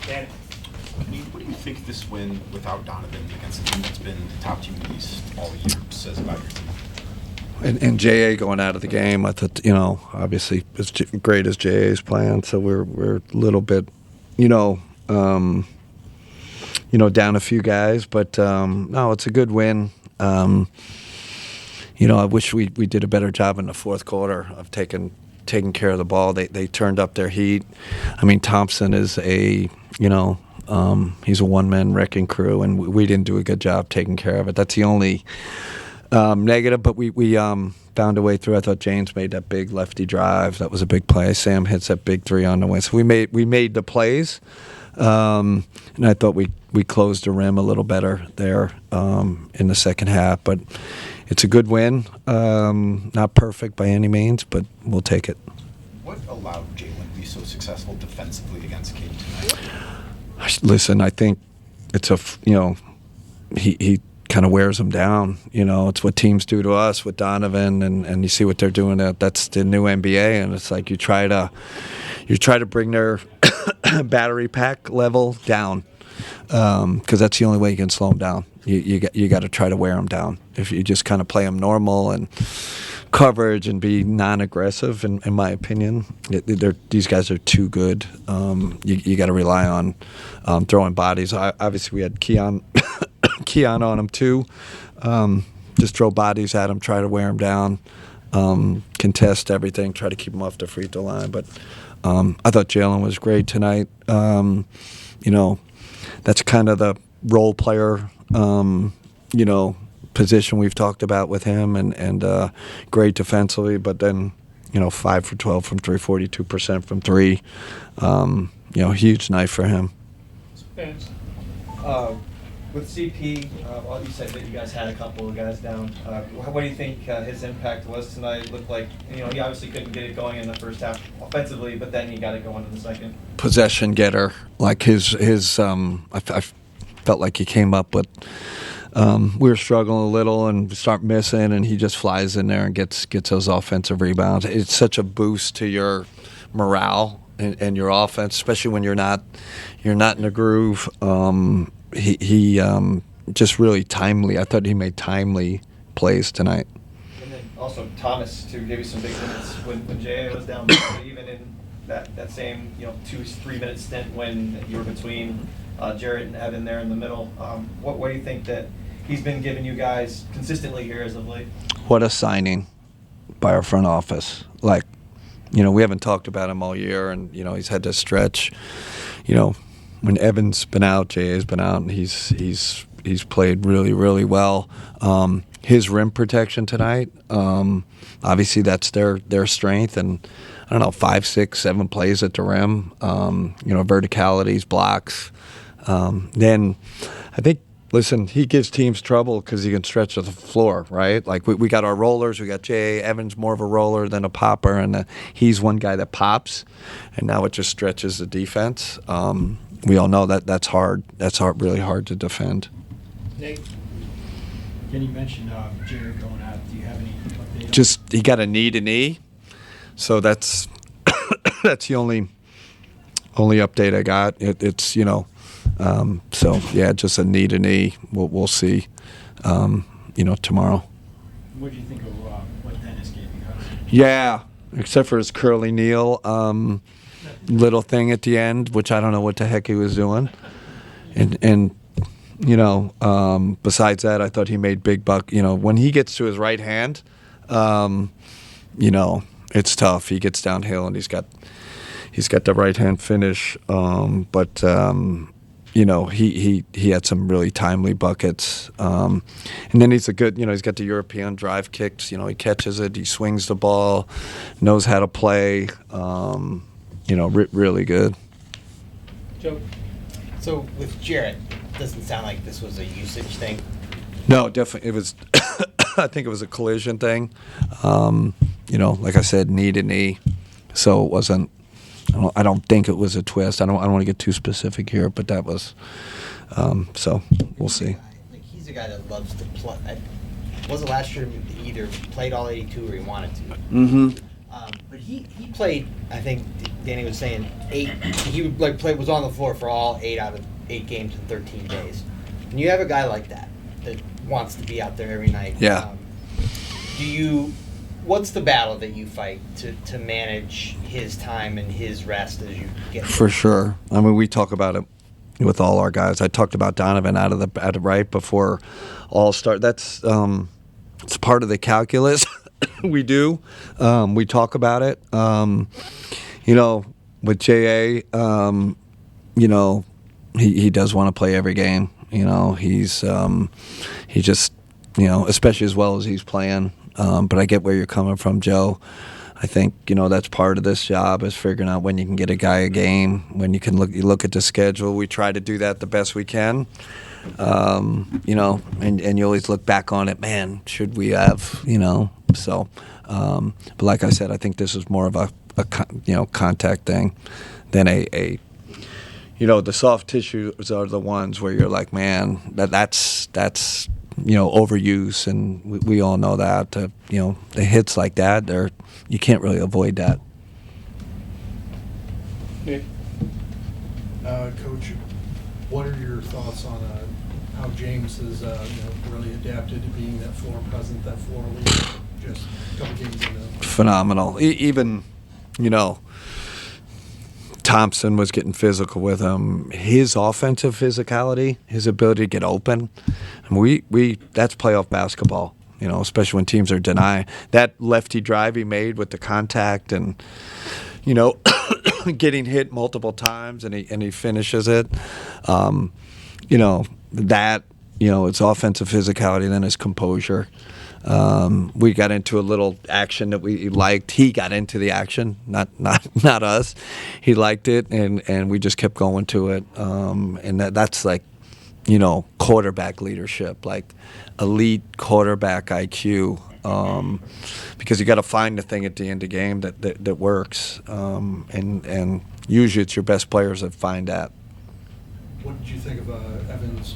Dan. What do you think this win without Donovan against a team that's been the top team in the East all year says about your team? And JA going out of the game, I thought, obviously as great as JA is playing, so we're a little bit, down a few guys, but no, it's a good win. I wish we did a better job in the fourth quarter of taking care of the ball. They turned up their heat. I mean, Thompson is he's a one-man wrecking crew, and we didn't do a good job taking care of it. That's the only negative, but we found a way through. I thought James made that big lefty drive. That was a big play. Sam hits that big three on the win. So we made the plays, and I thought we closed the rim a little better there in the second half. But it's a good win. Not perfect by any means, but we'll take it. What allowed Jalen to be so successful defensively against King tonight? Listen, I think it's he kind of wears them down. It's what teams do to us with Donovan, and you see what they're doing. That's the new NBA, and it's like you try to bring their battery pack level down, because that's the only way you can slow them down. You got to try to wear them down. If you just kind of play them normal and coverage and be non-aggressive, in my opinion, these guys are too good. You got to rely on throwing bodies. Obviously, we had Keon on him too. Just throw bodies at him, try to wear him down, contest everything, try to keep him off the free throw line. But I thought Jalen was great tonight. That's kind of the role player, position we've talked about with him, and great defensively. But then, 5 for 12 from 3, 42% from 3. Huge night for him. With CP, you said that you guys had a couple of guys down. What do you think his impact was tonight? It looked like he obviously couldn't get it going in the first half offensively, but then he got it going in the second. Possession getter, like his I felt like he came up with. We were struggling a little and start missing, and he just flies in there and gets those offensive rebounds. It's such a boost to your morale and your offense, especially when you're not in the groove. He just really timely. I thought he made timely plays tonight. And then also Thomas to give you some big minutes when Jay was down, even in that same 2-3 minute stint when you were between Jarrett and Evan there in the middle. What do you think that he's been giving you guys consistently here as of late? What a signing by our front office. Like, we haven't talked about him all year, and he's had this stretch. When Evan's been out, J.A.'s been out, and he's played really, really well. His rim protection tonight, obviously that's their strength, and I don't know, 5, 6, 7 plays at the rim. Verticalities, blocks. Then I think, listen, he gives teams trouble because he can stretch the floor, right? Like we got our rollers, we got J.A. Evans more of a roller than a popper, and he's one guy that pops, and now it just stretches the defense. We all know that's hard. That's really hard to defend. Nate, Kenny mentioned Jared going out. Do you have any update? Just he got a knee to knee, so that's that's the only update I got. It's so yeah, just a knee to knee. We'll see, tomorrow. What do you think of what Dennis gave you guys? Yeah, except for his curly kneel. Little thing at the end, which I don't know what the heck he was doing, and besides that, I thought he made big buck. When he gets to his right hand, it's tough. He gets downhill and he's got the right hand finish, but he had some really timely buckets, and then he's a good. He's got the European drive kicks. He catches it, he swings the ball, knows how to play. Really good. Joe? So with Jarrett, it doesn't sound like this was a usage thing. No, definitely. It was, I think it was a collision thing. Like I said, knee to knee. So it wasn't, I don't think it was a twist. I don't want to get too specific here, but that was, so we'll see. He's a guy that loves to play. Was it last year he either played all 82 or he wanted to? Mm-hmm. But he played, I think Danny was saying, 8. He was on the floor for all 8 out of 8 games in 13 days. And you have a guy like that wants to be out there every night. Yeah. What's the battle that you fight to manage his time and his rest as you get For sure. I mean, we talk about it with all our guys. I talked about Donovan out of right before All-Star. That's it's part of the calculus. We do. We talk about it. With JA, he does want to play every game. He just, especially as well as he's playing. But I get where you're coming from, Joe. I think that's part of this job is figuring out when you can get a guy a game, when you can look at the schedule. We try to do that the best we can, and you always look back on it. Man, should we have, So, but like I said, I think this is more of a contact thing than a the soft tissues are the ones where you're like, man, that's overuse, and we all know that. The hits like that, you can't really avoid that. Nick, Coach, what are your thoughts on how James has really adapted to being that floor present, that floor leader, just a couple games into? Phenomenal. Even, Thompson was getting physical with him. His offensive physicality, his ability to get open, and that's playoff basketball. Especially when teams are denying that lefty drive he made with the contact and getting hit multiple times and he finishes it. It's offensive physicality, then his composure. We got into a little action that we liked. He got into the action, not us. He liked it, and we just kept going to it. And that's like, quarterback leadership, like elite quarterback IQ. Because you got to find the thing at the end of the game that works. And usually it's your best players that find that. What did you think of Evan's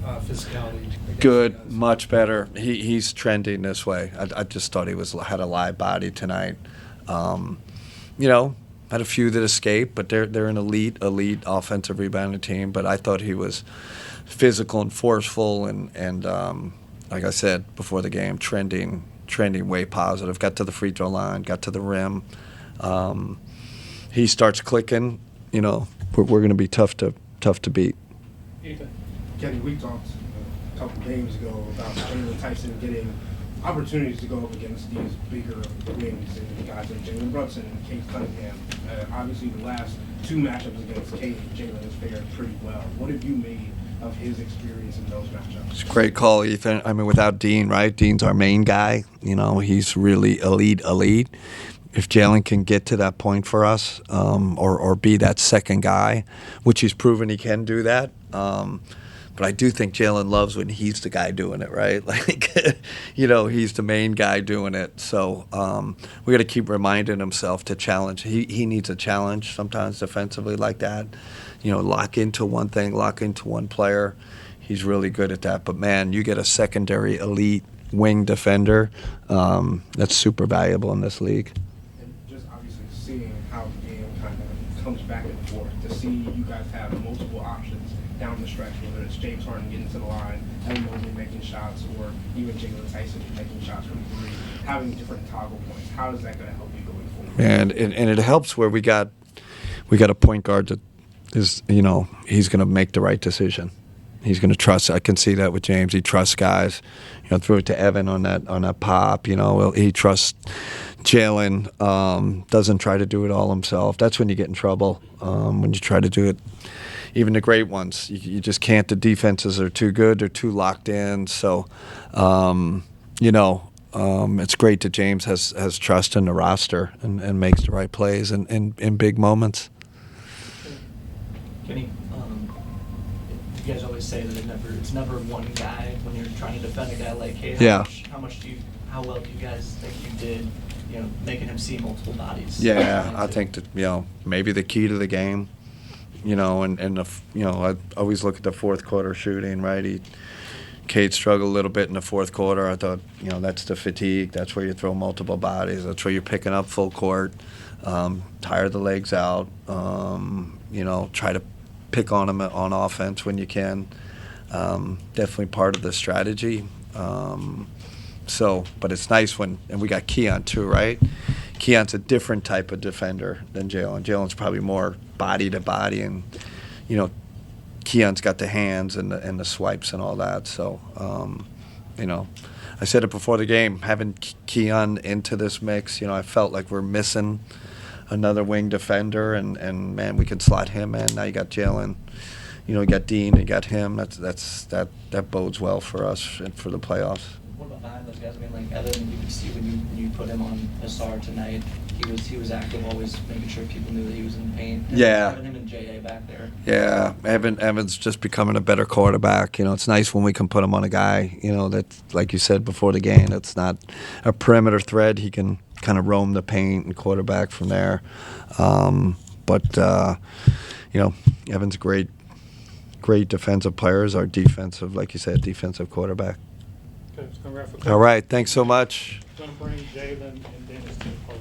physicality? Good, much better. He's trending this way. I just thought he had a live body tonight. Had a few that escaped, but they're an elite offensive rebounding team. But I thought he was physical and forceful, and like I said before the game, trending way positive. Got to the free throw line, got to the rim. He starts clicking. We're going to be tough to beat. Kenny, we talked a couple games ago about Jalen Tyson getting opportunities to go up against these bigger wings and guys like Jalen Brunson and Cade Cunningham. Obviously, the last 2 matchups against Cade, Jalen has fared pretty well. What have you made of his experience in those matchups? It's a great call, Ethan. I mean, without Dean, right? Dean's our main guy. He's really elite. If Jalen can get to that point for us, or be that second guy, which he's proven he can do that. But I do think Jalen loves when he's the guy doing it, right? Like, he's the main guy doing it. So we got to keep reminding himself to challenge. He needs a challenge sometimes defensively like that. Lock into one thing, lock into one player. He's really good at that. But, man, you get a secondary elite wing defender, that's super valuable in this league. And just obviously seeing how the game kind of comes back and forth, to see you guys have multiple options down the stretch, whether it's James Harden getting to the line, Evan Mobley making shots, or even Jalen Tyson making shots from 3, having different toggle points. How is that going to help you going forward? And it helps where we got a point guard that is, he's going to make the right decision. He's going to trust. I can see that with James. He trusts guys. Threw it to Evan on that pop. He trusts Jalen. Doesn't try to do it all himself. That's when you get in trouble. When you try to do it. Even the great ones, you just can't. The defenses are too good. They're too locked in. So, it's great that James has trust in the roster and makes the right plays in big moments. Kenny, you guys always say that it's never one guy when you're trying to defend a guy like Cade. How well do you guys think you did, making him see multiple bodies? Yeah, I think that maybe the key to the game. I always look at the fourth quarter shooting, right? He Cade struggled a little bit in the fourth quarter. I thought, that's the fatigue. That's where you throw multiple bodies. That's where you're picking up full court. Tire the legs out. Try to pick on them on offense when you can. Definitely part of the strategy. But it's nice and we got Keon too, right? Keon's a different type of defender than Jalen. Jalen's probably more body to body, and Keon's got the hands and the swipes and all that. So, I said it before the game, having Keon into this mix, I felt like we're missing another wing defender, and man, we can slot him in. Now you got Jalen, you got Dean, you got him. That bodes well for us and for the playoffs. What about behind those guys? I mean, like Evan, you could see when you put him on Asar tonight, he was active, always making sure people knew that he was in pain. Yeah. Having him and J.A. back there. Yeah, Evan's just becoming a better quarterback. It's nice when we can put him on a guy, that, like you said before the game, that's not a perimeter threat. He can kind of roam the paint and quarterback from there. Evan's great defensive players. Our defensive, like you said, defensive quarterback. Okay, it's gonna wrap up. All right, thanks so much. Gonna bring Jalen and Dennis to the podium.